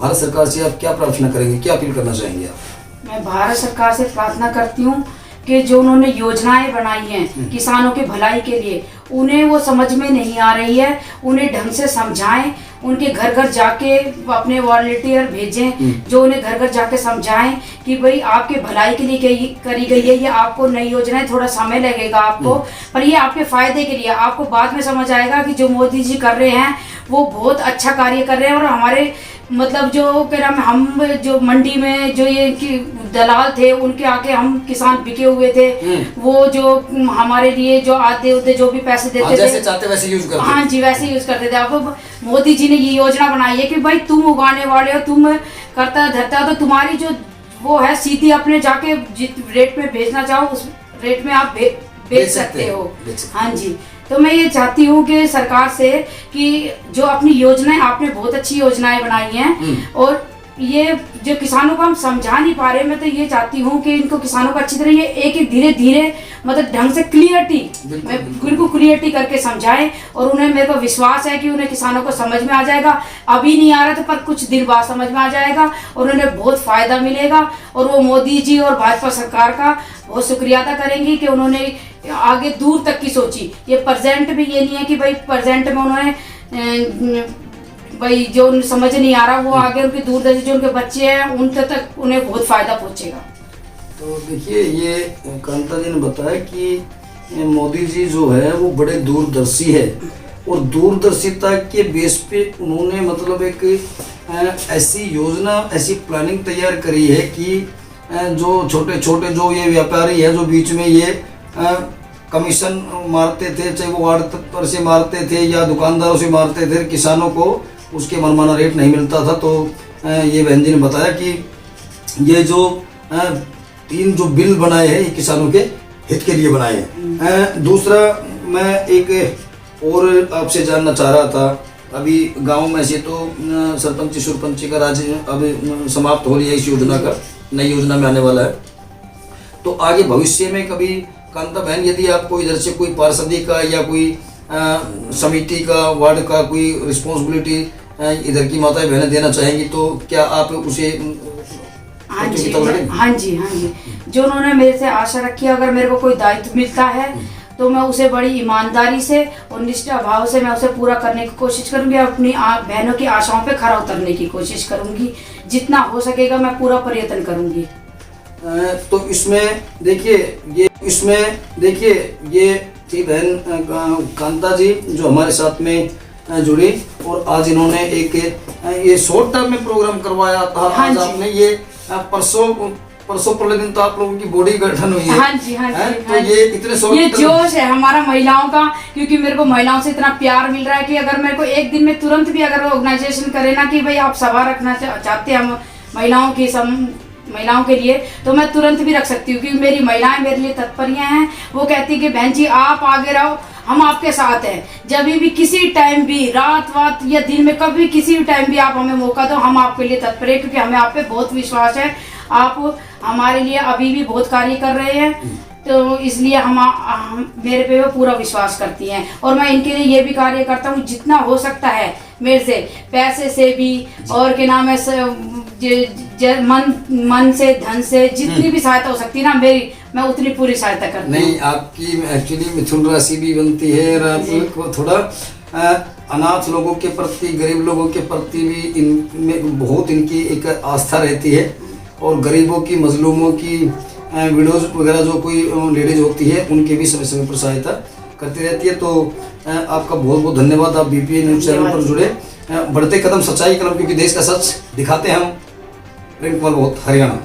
भारत सरकार से आप क्या प्रार्थना करेंगे, क्या अपील करना चाहेंगे आप? मैं भारत सरकार से प्रार्थना करती हूँ कि जो उन्होंने योजनाएं बनाई हैं किसानों के भलाई के लिए, उन्हें वो समझ में नहीं आ रही है, उन्हें ढंग से समझाएं, उनके घर घर जाके अपने वॉलंटियर भेजें जो उन्हें घर घर जाके समझाएं कि भाई आपके भलाई के लिए करी गई है, ये आपको नई योजनाएं, थोड़ा समय लगेगा आपको, पर ये आपके फायदे के लिए। आपको बाद में समझ आएगा कि जो मोदी जी कर रहे हैं वो बहुत अच्छा कार्य कर रहे हैं। और हमारे मतलब जो क्या नाम, हम जो मंडी में जो ये दलाल थे उनके आगे हम किसान बिके हुए थे, वो जो हमारे लिए जो आते जो भी पैसे देते थे, जैसे चाहते वैसे यूज करते। हाँ जी, वैसे यूज करते थे। अब मोदी जी ने ये योजना बनाई है कि भाई तुम उगाने वाले हो, तुम करता धरता हो, तो तुम्हारी जो वो है सीधी अपने जाके जिस रेट में भेजना चाहो उस रेट में आप बेच सकते हो। हाँ जी, तो मैं ये चाहती हूँ कि सरकार से कि जो अपनी योजनाएं, आपने बहुत अच्छी योजनाएं बनाई हैं और ये जो किसानों को हम समझा नहीं पा रहे, मैं तो ये चाहती हूँ कि इनको किसानों को अच्छी तरह ये एक धीरे धीरे मतलब ढंग से बिल्कुल क्लियरिटी करके समझाएं। और उन्हें, मेरे को विश्वास है कि उन्हें किसानों को समझ में आ जाएगा। अभी नहीं आ रहा था पर कुछ दिन बाद समझ में आ जाएगा और उन्हें बहुत फायदा मिलेगा। और वो मोदी जी और भाजपा सरकार का बहुत शुक्रिया अदा करेंगी कि उन्होंने आगे दूर तक की सोची। ये प्रेजेंट में ये नहीं है कि भाई प्रेजेंट में उन्होंने भाई जो समझ नहीं आ रहा, वो आगे उनकी दूरदर्शी जो उनके बच्चे हैं उन तक उन्हें बहुत फायदा पहुंचेगा। तो देखिए, ये कांता जी ने बताया कि मोदी जी जो है वो बड़े दूरदर्शी है और दूरदर्शिता के बेस पे उन्होंने मतलब एक ऐसी योजना, ऐसी प्लानिंग तैयार करी है कि जो छोटे छोटे जो ये व्यापारी है जो बीच में ये कमीशन मारते थे, चाहे वो आड़त पर से मारते थे या दुकानदारों से मारते थे, किसानों को उसके मनमाना रेट नहीं मिलता था। तो ये बहन जी ने बताया कि ये जो 3 जो बिल बनाए हैं ये किसानों के हित के लिए बनाए हैं। दूसरा, मैं एक और आपसे जानना चाह रहा था, अभी गांव में से तो सरपंची सुरपंची का राज अभी समाप्त हो रही है, इस योजना का नई योजना में आने वाला है। तो आगे भविष्य में कभी कांता बहन, यदि आपको इधर से कोई पार्षदी का या कोई समिति का, वार्ड का कोई रिस्पॉन्सिबिलिटी इधर की माताएं बहनें देना चाहेंगी तो क्या आप उसे? हाँ जी, हाँ जी, हाँ जी, जो उन्होंने मेरे से आशा रखी है, अगर मेरे को कोई दायित्व मिलता है तो मैं उसे बड़ी ईमानदारी से और निष्ठा भाव से मैं उसे पूरा करने की कोशिश करूंगी। अपनी बहनों की आशाओं पे खरा उतरने की कोशिश करूंगी, जितना हो सकेगा मैं पूरा प्रयत्न करूंगी। तो इसमें देखिए, ये थी बहन कांता जी जो हमारे साथ में जुड़ी और आज इन्होंने एक ये शॉर्ट टर्म में प्रोग्राम करवाया था। हाँ आज आपने ये परसों पहले दिन तो आप लोगों की बॉडी गठन हुई है। हाँ जी, हाँ जी, तो ये इतने शॉर्ट, ये जोश है हमारा महिलाओं का, क्योंकि मेरे को महिलाओं से इतना प्यार मिल रहा है कि अगर मेरे को एक दिन में तुरंत भी अगर ऑर्गेनाइजेशन करे ना कि भाई आप सभा रखना चाहते हैं हम महिलाओं के लिए, तो मैं तुरंत भी रख सकती हूँ, क्योंकि मेरी महिलाएं मेरे लिए तत्परियां हैं। वो कहती कि बहन जी आप आगे रहो, हम आपके साथ हैं, जब भी किसी टाइम भी, रात या दिन में कभी किसी भी टाइम भी आप हमें मौका दो, हम आपके लिए तत्पर हैं, क्योंकि हमें आप पे बहुत विश्वास है। आप हमारे लिए अभी भी बहुत कार्य कर रहे हैं, तो इसलिए हम मेरे पे वो पूरा विश्वास करती हैं। और मैं इनके लिए ये भी कार्य करता हूँ जितना हो सकता है मेरे से, पैसे से भी और क्या नाम है मन से, धन से, जितनी भी सहायता हो सकती है ना मेरी, मैं उतनी पूरी सहायता करती हूँ। नहीं, आपकी एक्चुअली मिथुन राशि भी बनती है और आपको थोड़ा अनाथ लोगों के प्रति, गरीब लोगों के प्रति भी इनमें बहुत इनकी एक आस्था रहती है और गरीबों की, मजलूमों की वीडियोज वगैरह जो कोई लेडीज होती है उनके भी समय समय पर सहायता करती रहती है। तो आपका बहुत बहुत धन्यवाद, आप बीपीए न्यूज़ चैनल पर जुड़े। बढ़ते कदम सच्चाई कलम, क्योंकि देश का सच दिखाते हैं हम। प्रेम कुमार बहुत, हरियाणा।